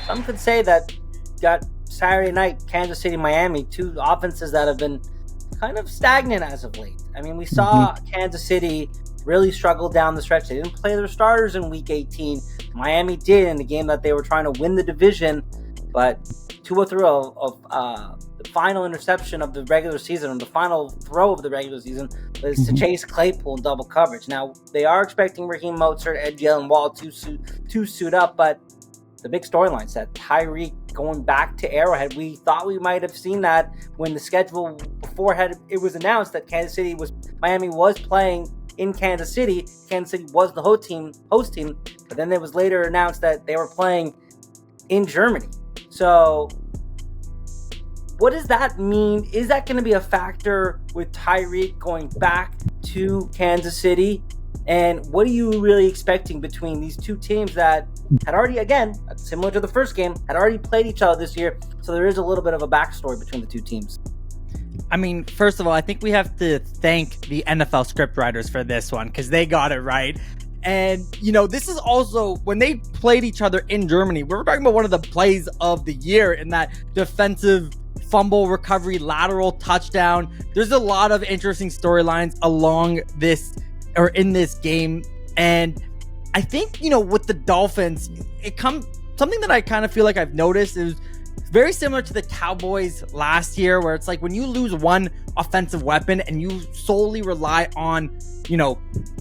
some could say that got Saturday night, Kansas City, Miami, two offenses that have been kind of stagnant as of late. I mean, we saw Kansas City really struggle down the stretch. They didn't play their starters in Week 18. Miami did in the game that they were trying to win the division, but Tua threw the final interception of the regular season, or the final throw of the regular season, was to Chase Claypool in double coverage. Now, they are expecting Raheem Mostert and Jalen Waddle to suit up, but the big storyline said Tyreek going back to Arrowhead. We thought we might have seen that when the schedule beforehand it was announced that Miami was playing in Kansas City. Kansas City was the host team, but then it was later announced that they were playing in Germany. So what does that mean? Is that going to be a factor with Tyreek going back to Kansas City? And what are you really expecting between these two teams that had already, again, similar to the first game, had already played each other this year? So there is a little bit of a backstory between the two teams. I mean, first of all, I think we have to thank the NFL scriptwriters for this one, because they got it right. And, this is also, when they played each other in Germany, we were talking about one of the plays of the year in that defensive fumble recovery, lateral touchdown. There's a lot of interesting storylines along this, or in this game. And I think, with the Dolphins, something that I kind of feel like I've noticed is very similar to the Cowboys last year, where it's like when you lose one offensive weapon and you solely rely on,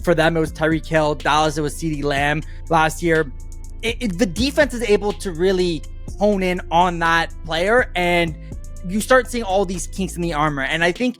for them it was Tyreek Hill, Dallas it was CeeDee Lamb last year. The defense is able to really hone in on that player, and you start seeing all these kinks in the armor. And I think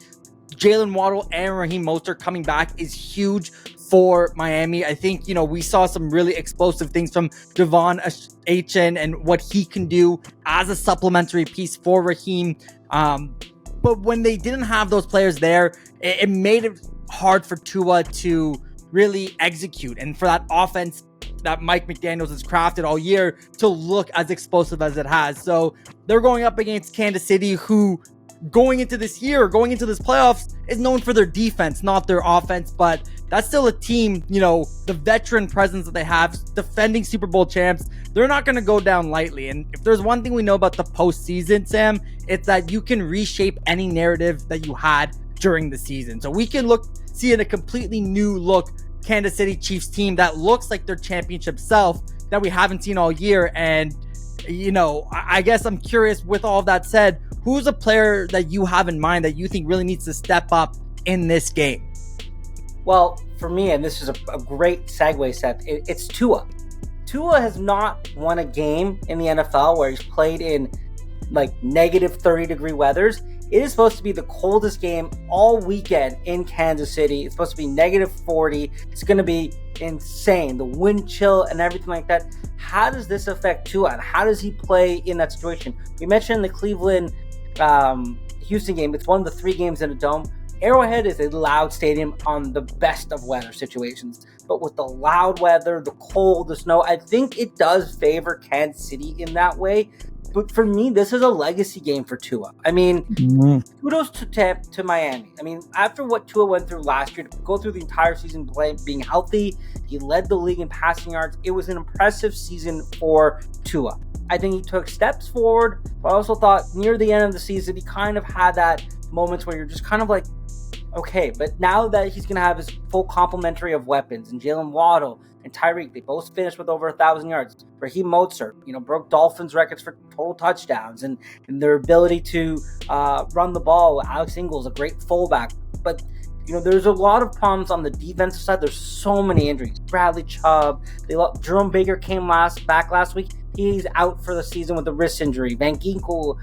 Jalen Waddle and Raheem Mostert coming back is huge for Miami. I think, we saw some really explosive things from Devon Achane and what he can do as a supplementary piece for Raheem. But when they didn't have those players there, it made it hard for Tua to really execute. And for that offense that Mike McDaniels has crafted all year to look as explosive as it has. So they're going up against Kansas City, who going into this playoffs is known for their defense, not their offense. But that's still a team, the veteran presence that they have, defending Super Bowl champs, they're not going to go down lightly. And if there's one thing we know about the postseason, Sam, it's that you can reshape any narrative that you had during the season. So we can see in a completely new look Kansas City Chiefs team that looks like their championship self that we haven't seen all year. And, I guess I'm curious, with all of that said, who's a player that you have in mind that you think really needs to step up in this game? Well, for me, and this is a great segue, Seth, it's Tua. Tua has not won a game in the NFL where he's played in negative 30-degree weathers. It is supposed to be the coldest game all weekend in Kansas City. It's supposed to be negative 40. It's going to be insane. The wind chill and everything like that. How does this affect Tua? And how does he play in that situation? We mentioned the Cleveland Houston game. It's one of the 3 games in a dome. Arrowhead is a loud stadium on the best of weather situations. But with the loud weather, the cold, the snow, I think it does favor Kansas City in that way. But for me, this is a legacy game for Tua. I mean, kudos to Miami. I mean, after what Tua went through last year, to go through the entire season being healthy, he led the league in passing yards. It was an impressive season for Tua. I think he took steps forward, but I also thought near the end of the season, he kind of had that moments where you're just kind of like, okay, but now that he's going to have his full complementary of weapons, and Jalen Waddle and Tyreek, they both finished with over 1,000 yards. Raheem Mostert, broke Dolphins records for total touchdowns, and their ability to run the ball. Alex Ingalls, a great fullback. But, there's a lot of problems on the defensive side. There's so many injuries. Bradley Chubb, Jerome Baker came back last week. He's out for the season with a wrist injury. Van Ginkel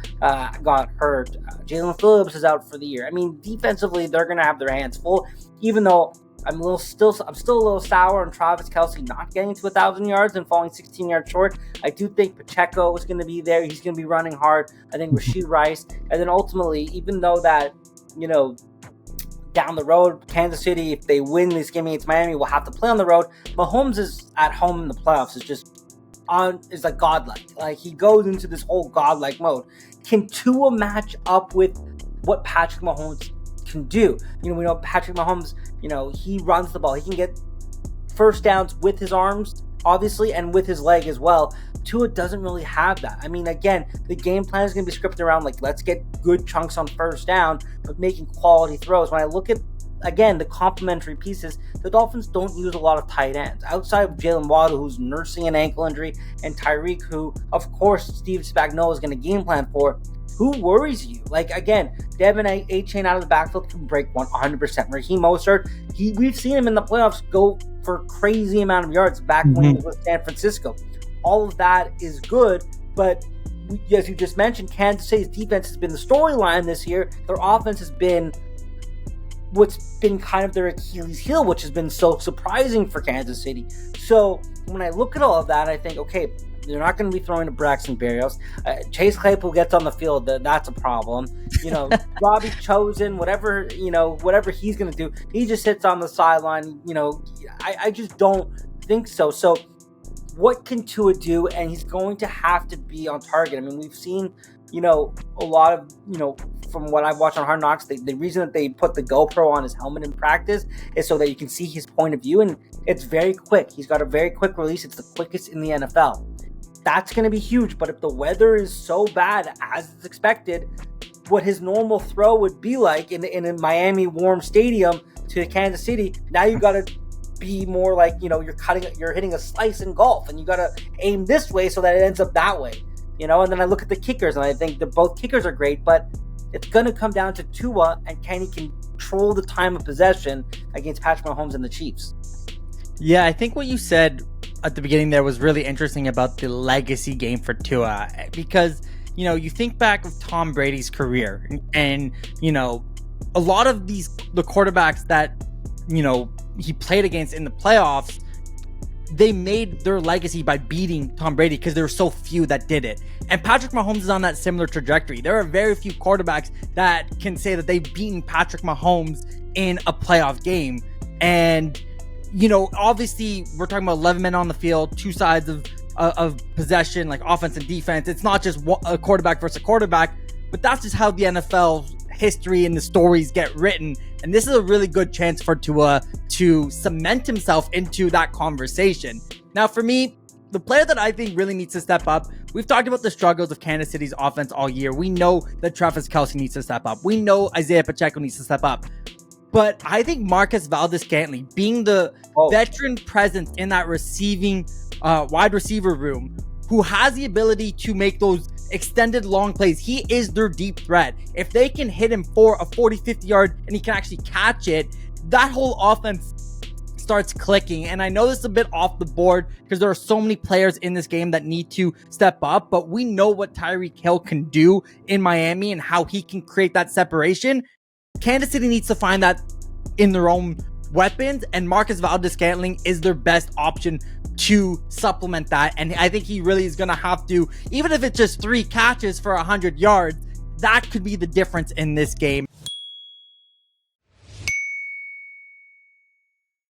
got hurt. Jalen Phillips is out for the year. I mean, defensively, they're going to have their hands full, even though I'm still a little sour on Travis Kelce not getting to 1,000 yards and falling 16 yards short. I do think Pacheco is going to be there. He's going to be running hard. I think Rashee Rice. And then ultimately, even though that, down the road, Kansas City, if they win this game against Miami, will have to play on the road. Mahomes is at home in the playoffs. Is like godlike. Like, he goes into this whole godlike mode. Can Tua match up with what Patrick Mahomes can do? We know Patrick Mahomes, he runs the ball. He can get first downs with his arms. obviously, and with his leg as well. Tua doesn't really have that. I mean, again, the game plan is going to be scripted around like, let's get good chunks on first down, but making quality throws. When I look at, again, the complementary pieces, the Dolphins don't use a lot of tight ends. Outside of Jalen Waddle, who's nursing an ankle injury, and Tyreek, who, of course, Steve Spagnuolo is going to game plan for, who worries you? Like, again, Devin A-Chain out of the backfield can break 100%. Raheem Mostert, we've seen him in the playoffs go for a crazy amount of yards back when he was with San Francisco. All of that is good, but as you just mentioned, Kansas City's defense has been the storyline this year. Their offense has been what's been kind of their Achilles heel, which has been so surprising for Kansas City. So when I look at all of that, I think, okay, they're not going to be throwing to Braxton Berrios. Chase Claypool gets on the field, that's a problem. Robbie Chosen, whatever he's going to do, he just sits on the sideline. I just don't think so. So what can Tua do? And he's going to have to be on target. I mean, we've seen, a lot of, from what I've watched on Hard Knocks, the reason that they put the GoPro on his helmet in practice is so that you can see his point of view, and it's very quick. He's got a very quick release. It's the quickest in the NFL. That's going to be huge, but if the weather is so bad as it's expected, what his normal throw would be like in a Miami warm stadium to Kansas City, now you got to be more like, you're hitting a slice in golf, and you got to aim this way so that it ends up that way, and then I look at the kickers, and I think that both kickers are great, but it's going to come down to Tua and can he control the time of possession against Patrick Mahomes and the Chiefs. Yeah, I think what you said at the beginning there was really interesting about the legacy game for Tua, because, you think back of Tom Brady's career and a lot of the quarterbacks that, he played against in the playoffs, they made their legacy by beating Tom Brady because there were so few that did it. And Patrick Mahomes is on that similar trajectory. There are very few quarterbacks that can say that they've beaten Patrick Mahomes in a playoff game. And, obviously we're talking about 11 men on the field, two sides of possession, like offense and defense. It's not just a quarterback versus a quarterback, but that's just how the NFL history and the stories get written. And this is a really good chance for Tua to cement himself into that conversation. Now, for me, the player that I think really needs to step up, we've talked about the struggles of Kansas City's offense all year. We know that Travis Kelce needs to step up. We know Isaiah Pacheco needs to step up. But I think Marcus Valdes-Scantling, being the veteran presence in that receiving wide receiver room, who has the ability to make those extended long plays, he is their deep threat. If they can hit him for a 40, 50 yard and he can actually catch it, that whole offense starts clicking. And I know this is a bit off the board because there are so many players in this game that need to step up, but we know what Tyreek Hill can do in Miami and how he can create that separation. Kansas City needs to find that in their own weapons, and Marcus Valdes-Scantling is their best option to supplement that. And I think he really is going to have to, even if it's just 3 catches for 100 yards, that could be the difference in this game.